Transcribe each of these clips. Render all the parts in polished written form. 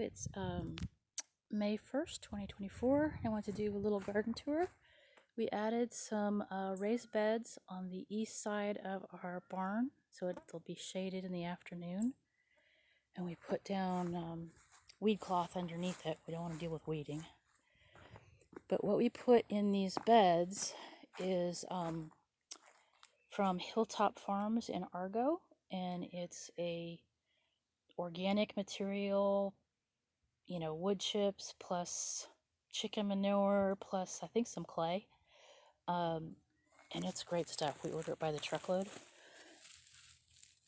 It's May 1st, 2024. I want to do a little garden tour. We added some raised beds on the east side of our barn, so it'll be shaded in the afternoon. And we put down weed cloth underneath it. We don't want to deal with weeding. But what we put in these beds is from Hilltop Farms in Argo, and it's a organic material, wood chips plus chicken manure plus I think some clay, and it's great stuff. We order it by the truckload,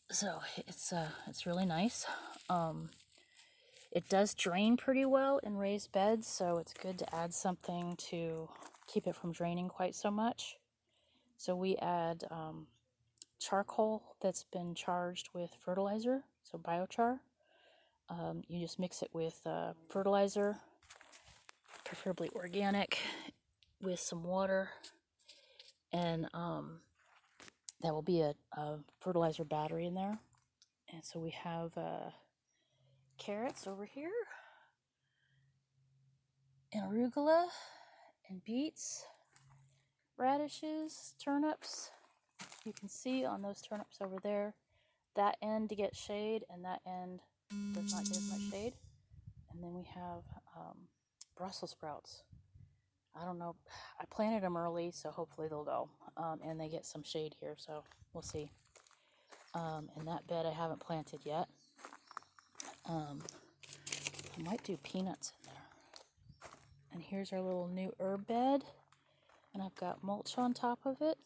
so it's really nice. It does drain pretty well in raised beds, so it's good to add something to keep it from draining quite so much. So we add charcoal that's been charged with fertilizer, so biochar. You just mix it with fertilizer, preferably organic, with some water, and that will be a fertilizer battery in there. And so we have carrots over here, and arugula, and beets, radishes, turnips. You can see on those turnips over there, that end to get shade, and that end does not get as much shade. And then we have Brussels sprouts. I don't know, I planted them early, so hopefully they'll go. And they get some shade here, so we'll see. And that bed I haven't planted yet. I might do peanuts in there. And here's our little new herb bed. And I've got mulch on top of it.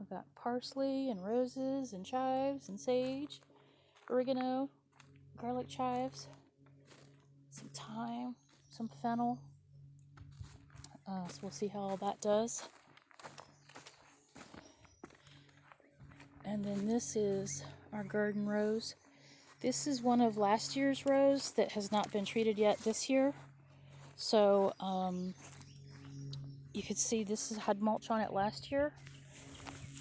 I've got parsley and roses and chives and sage, oregano, garlic chives, some thyme, some fennel. So we'll see how all that does. And then this is our garden rose. This is one of last year's rose that has not been treated yet this year. So you could see this had mulch on it last year.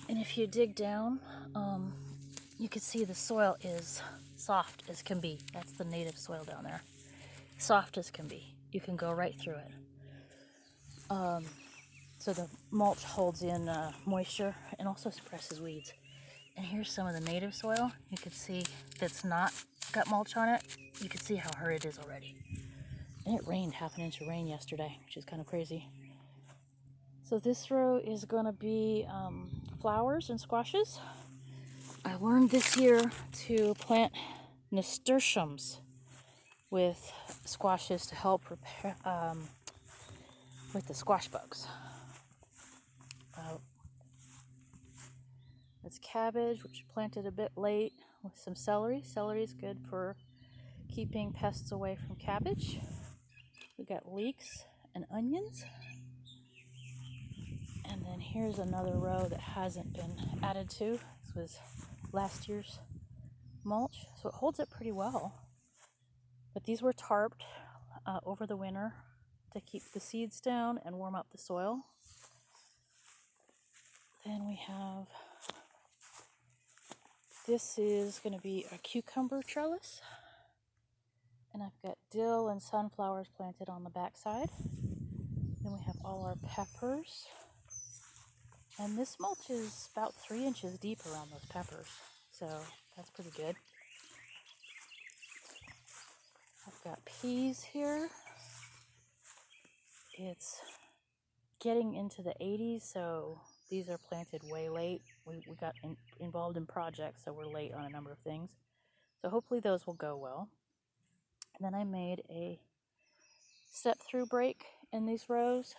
And if you dig down, you can see the soil is soft as can be. That's the native soil down there. Soft as can be. You can go right through it. So the mulch holds in moisture and also suppresses weeds. And here's some of the native soil. You can see that's not got mulch on it. You can see how hard it is already. And it rained, 1/2 inch of rain yesterday, which is kind of crazy. So this row is going to be flowers and squashes. I learned this year to plant nasturtiums with squashes to help repair with the squash bugs. That's cabbage, which I planted a bit late, with some celery. Celery is good for keeping pests away from cabbage. We got leeks and onions. And then here's another row that hasn't been added to. This was last year's mulch, so it holds it pretty well. But these were tarped over the winter to keep the seeds down and warm up the soil. Then we have, this is going to be a cucumber trellis. And I've got dill and sunflowers planted on the back side. Then we have all our peppers. And this mulch is about 3 inches deep around those peppers. So that's pretty good. I've got peas here. It's getting into the 80s, so these are planted way late. We got involved in projects, so we're late on a number of things. So hopefully those will go well. And then I made a step-through break in these rows.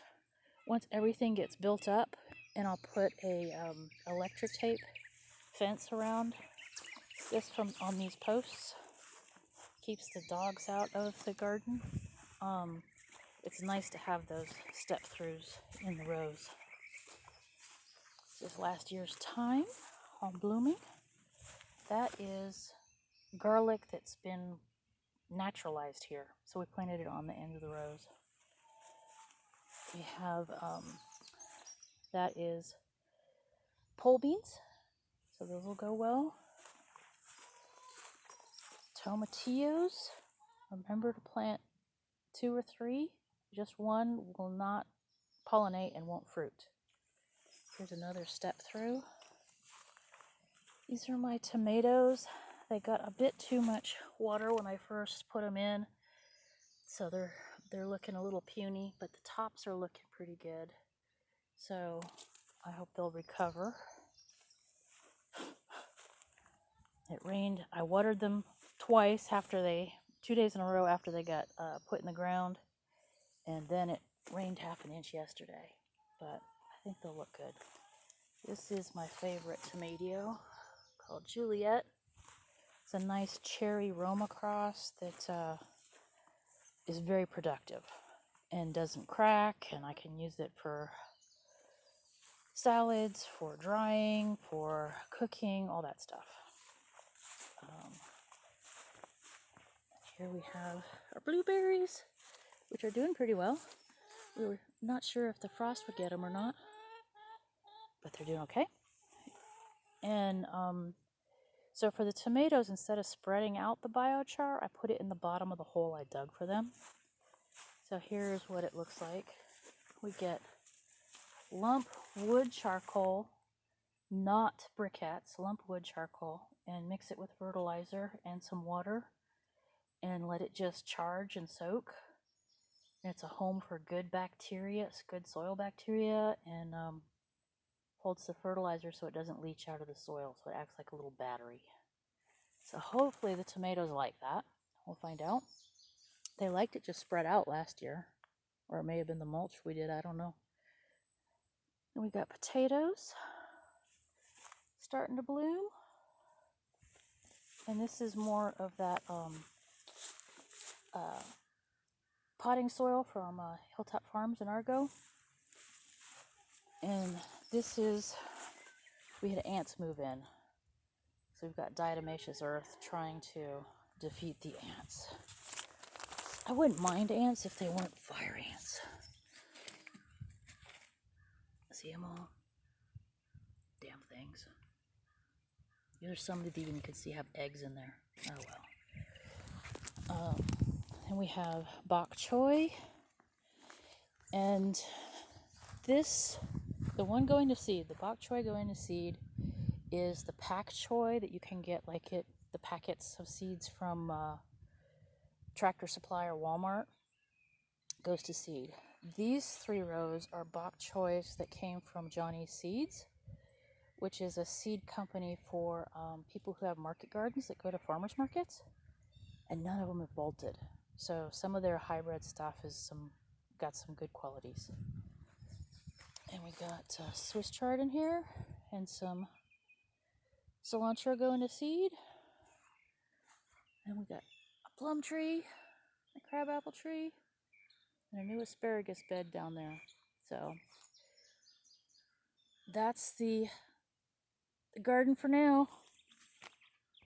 Once everything gets built up, and I'll put a electric tape fence around this on these posts. Keeps the dogs out of the garden. It's nice to have those step-throughs in the rows. This is last year's thyme, all blooming. That is garlic that's been naturalized here, so we planted it on the end of the rows. We have, that is pole beans, so those will go well. Tomatillos, remember to plant 2 or 3. Just one will not pollinate and won't fruit. Here's another step through. These are my tomatoes. They got a bit too much water when I first put them in, so they're looking a little puny, but the tops are looking pretty good. So I hope they'll recover. It rained. I watered them twice 2 days in a row after they got put in the ground, and then it rained half an inch yesterday. But I think they'll look good. This is my favorite tomato called Juliet. It's a nice cherry Roma cross that is very productive and doesn't crack, and I can use it for salads, for drying, for cooking, all that stuff. Here we have our blueberries, which are doing pretty well. We were not sure if the frost would get them or not, but they're doing okay. And so for the tomatoes, instead of spreading out the biochar, I put it in the bottom of the hole I dug for them. So here's what it looks like. We get lump wood charcoal, not briquettes, lump wood charcoal, and mix it with fertilizer and some water and let it just charge and soak. And it's a home for good bacteria, it's good soil bacteria, and holds the fertilizer so it doesn't leach out of the soil, so it acts like a little battery. So hopefully the tomatoes like that. We'll find out. They liked it just spread out last year, or it may have been the mulch we did, I don't know. And we got potatoes starting to bloom. And this is more of that potting soil from Hilltop Farms in Argo. And this is, we had ants move in. So we've got diatomaceous earth trying to defeat the ants. I wouldn't mind ants if they weren't fire ants. See them all? Damn things. There's some that even you can see have eggs in there. Oh well. And we have bok choy. And this, the one going to seed, the bok choy going to seed, is the pak choy that you can get, like it, the packets of seeds from Tractor Supply or Walmart. Goes to seed. These 3 rows are bok choys that came from Johnny's Seeds, which is a seed company for people who have market gardens that go to farmers markets, and none of them have bolted. So some of their hybrid stuff is got some good qualities. And we got Swiss chard in here, and some cilantro going to seed. And we got a plum tree, a crabapple tree, and a new asparagus bed down there. So that's the garden for now.